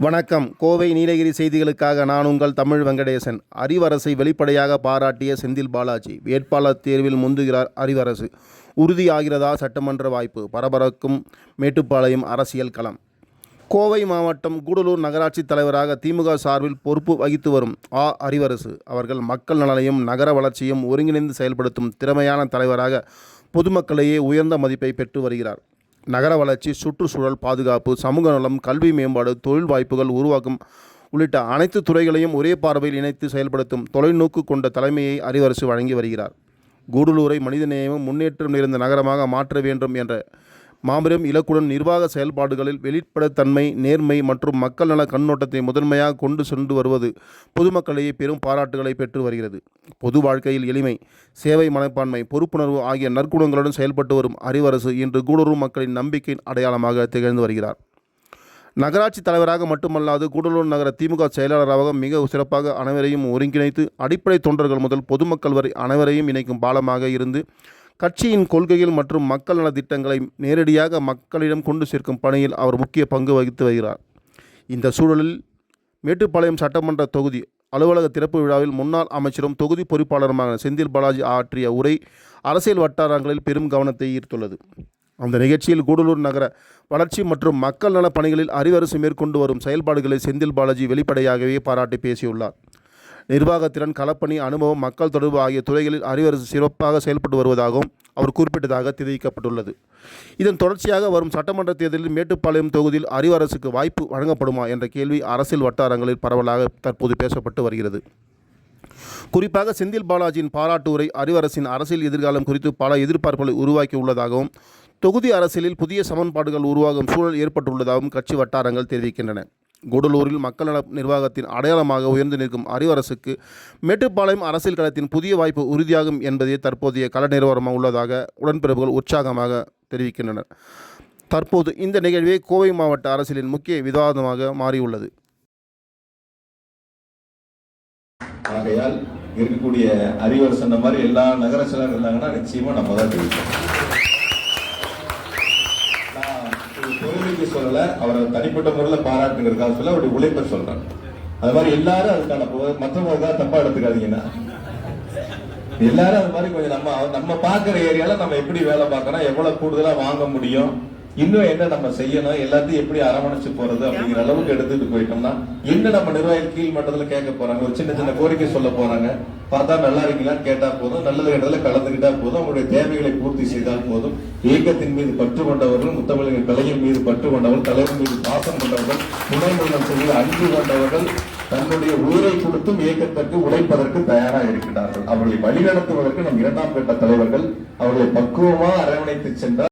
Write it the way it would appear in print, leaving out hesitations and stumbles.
வணக்கம். கோவை நீலகிரி செய்திகளுக்காக நான் உங்கள் தமிழ் வெங்கடேசன். அறிவரசை வெளிப்படையாக பாராட்டிய செந்தில் பாலாஜி. வேட்பாளர் தேர்வில் முந்துகிறார் அறிவரசு. உறுதியாகிறதா சட்டமன்ற வாய்ப்பு? பரபரக்கும் மேட்டுப்பாளையம் அரசியல் களம். கோவை மாவட்டம் கூடலூர் நகராட்சி தலைவராக திமுக சார்பில் பொறுப்பு வகித்து வரும் அறிவரசு அவர்கள் மக்கள் நலனையும் நகர வளர்ச்சியும் ஒருங்கிணைந்து செயல்படுத்தும் திறமையான தலைவராக பொதுமக்களிடையே உயர்ந்த மதிப்பை பெற்று வருகிறார். நகர வளர்ச்சி, சுற்றுச்சூழல் பாதுகாப்பு, சமூக நலம், கல்வி மேம்பாடு, தொழில் வாய்ப்புகள் உருவாக்கும் உள்ளிட்ட அனைத்து துறைகளையும் ஒரே பார்வையில் இணைத்து செயல்படுத்தும் தொலைநோக்கு கொண்ட தலைமையை அறிவரசு வழங்கி வருகிறார். கூடலூரை மனிதநேயமும் முன்னேற்றம் நிறைந்த நகரமாக மாற்ற வேண்டும் என்ற மாபெரும் இலக்குடன் நிர்வாக செயல்பாடுகளில் வெளிப்படைத்தன்மை, நேர்மை மற்றும் மக்கள் நல கண்ணோட்டத்தை முதன்மையாக கொண்டு சென்று வருவது பொதுமக்களிடையே பெரும் பாராட்டுகளை பெற்று வருகிறது. பொது வாழ்க்கையில் எளிமை, சேவை மனப்பான்மை, பொறுப்புணர்வு ஆகிய நற்குணங்களுடன் செயல்பட்டு வரும் அறிவரசு இன்று கூடலூர் மக்களின் நம்பிக்கையின் அடையாளமாக திகழ்ந்து வருகிறார். நகராட்சி தலைவராக மட்டுமல்லாது கூடலூர் நகர திமுக செயலாளராக மிக சிறப்பாக அனைவரையும் ஒருங்கிணைத்து அடிப்படை தொண்டர்கள் முதல் பொதுமக்கள் வரை அனைவரையும் இணைக்கும் பாலமாக இருந்து கட்சியின் கொள்கைகள் மற்றும் மக்கள் நல திட்டங்களை நேரடியாக மக்களிடம் கொண்டு சேர்க்கும் பணியில் அவர் முக்கிய பங்கு வகித்து வருகிறார். இந்த சூழலில் மேட்டுப்பாளையம் சட்டமன்ற தொகுதி அலுவலக திறப்பு விழாவில் முன்னாள் அமைச்சரும் தொகுதி பொறுப்பாளருமான செந்தில் பாலாஜி ஆற்றிய உரை அரசியல் வட்டாரங்களில் பெரும் கவனத்தை ஈர்த்துள்ளது. அந்த நிகழ்ச்சியில் கூடலூர் நகர வளர்ச்சி மற்றும் மக்கள் நல பணிகளில் அறிவரசு மேற்கொண்டு வரும் செயல்பாடுகளை செந்தில் பாலாஜி வெளிப்படையாகவே பாராட்டி பேசியுள்ளார். நிர்வாகத்திறன், களப்பணி, அனுபவம், மக்கள் தொடர்பு ஆகிய துறைகளில் அறிவரசு சிறப்பாக செயல்பட்டு வருவதாகவும் அவர் குறிப்பிட்டதாக தெரிவிக்கப்பட்டுள்ளது. இதன் தொடர்ச்சியாக வரும் சட்டமன்ற தேர்தலில் மேட்டுப்பாளையம் தொகுதியில் அறிவரசுக்கு வாய்ப்பு வழங்கப்படுமா என்ற கேள்வி அரசியல் வட்டாரங்களில் பரவலாக தற்போது பேசப்பட்டு வருகிறது. குறிப்பாக செந்தில் பாலாஜியின் பாராட்டு உரை அறிவரசின் அரசியல் எதிர்காலம் குறித்து பல எதிர்பார்ப்புகளை உருவாக்கி உள்ளதாகவும், தொகுதி அரசியலில் புதிய சமன்பாடுகள் உருவாகும் சூழல் ஏற்பட்டுள்ளதாகவும் கட்சி வட்டாரங்கள் தெரிவிக்கின்றன. கூடலூரில் மக்கள் நல நிர்வாகத்தின் அடையாளமாக உயர்ந்து நிற்கும் அறிவரசுக்கு மேட்டுப்பாளையம் அரசியல் களத்தின் புதிய வாய்ப்பு உறுதியாகும் என்பதே தற்போதைய கள நிலவரமாக உள்ளதாக உடன்பிறப்புகள் உற்சாகமாக தெரிவிக்கின்றனர். தற்போது இந்த நிகழ்வே கோவை மாவட்ட அரசியலின் முக்கிய விவாதமாக மாறியுள்ளது. ஆகையால் இருக்கக்கூடிய அறிவரசு அந்த மாதிரி எல்லா நகர செயலர் இருந்தாங்கன்னா நிச்சயமா நம்ம தான் தெரிவிப்போம். பொருளுக்கு சொல்லல, அவரை தனிப்பட்ட முறையில் பாராட்டுங்கிறதுக்காக சொல்ல அவருடைய உழைப்பை சொல்றேன். அது மாதிரி எல்லாரும் அதுக்கான மற்றவங்க தப்பா எடுத்துக்காதீங்கன்னா, எல்லாரும் அது மாதிரி கொஞ்சம் நம்ம பாக்குற ஏரியால நம்ம எப்படி வேலை பார்க்கணும், எவ்வளவு கூடுதலா வாங்க முடியும், இன்னும் என்ன நம்ம செய்யணும், எல்லாத்தையும் எப்படி அரவணைச்சு போறது அப்படிங்கிற அளவுக்கு எடுத்துட்டு போயிட்டோம்னா என்ன நம்ம நிர்வாகிகள் கீழ் மட்டத்துல கேட்க போறாங்க, ஒரு சின்ன சின்ன கோரிக்கை சொல்ல போறாங்க, பார்த்தா நல்லா இருக்கீங்களான்னு கேட்டா போதும், நல்லது இடத்துல கலந்துகிட்டா போதும், அவங்களுடைய தேவைகளை பூர்த்தி செய்தால் போதும். இயக்கத்தின் மீது பற்று கொண்டவர்கள், முத்தமிழின் கலையின் மீது பற்று கொண்டவர்கள், தலைவர் மீது பாசம் கொண்டவர்கள், துணைமுகம் செய்து அன்பு கொண்டவர்கள் தன்னுடைய உயிரை கொடுத்தும் இயக்கத்திற்கு உழைப்பதற்கு தயாராக இருக்கிறார்கள். அவர்களை வழிநடத்துவதற்கு நம் இரண்டாம் கட்ட தலைவர்கள் அவர்களை பக்குவமாக அரவணைத்து சென்றார்.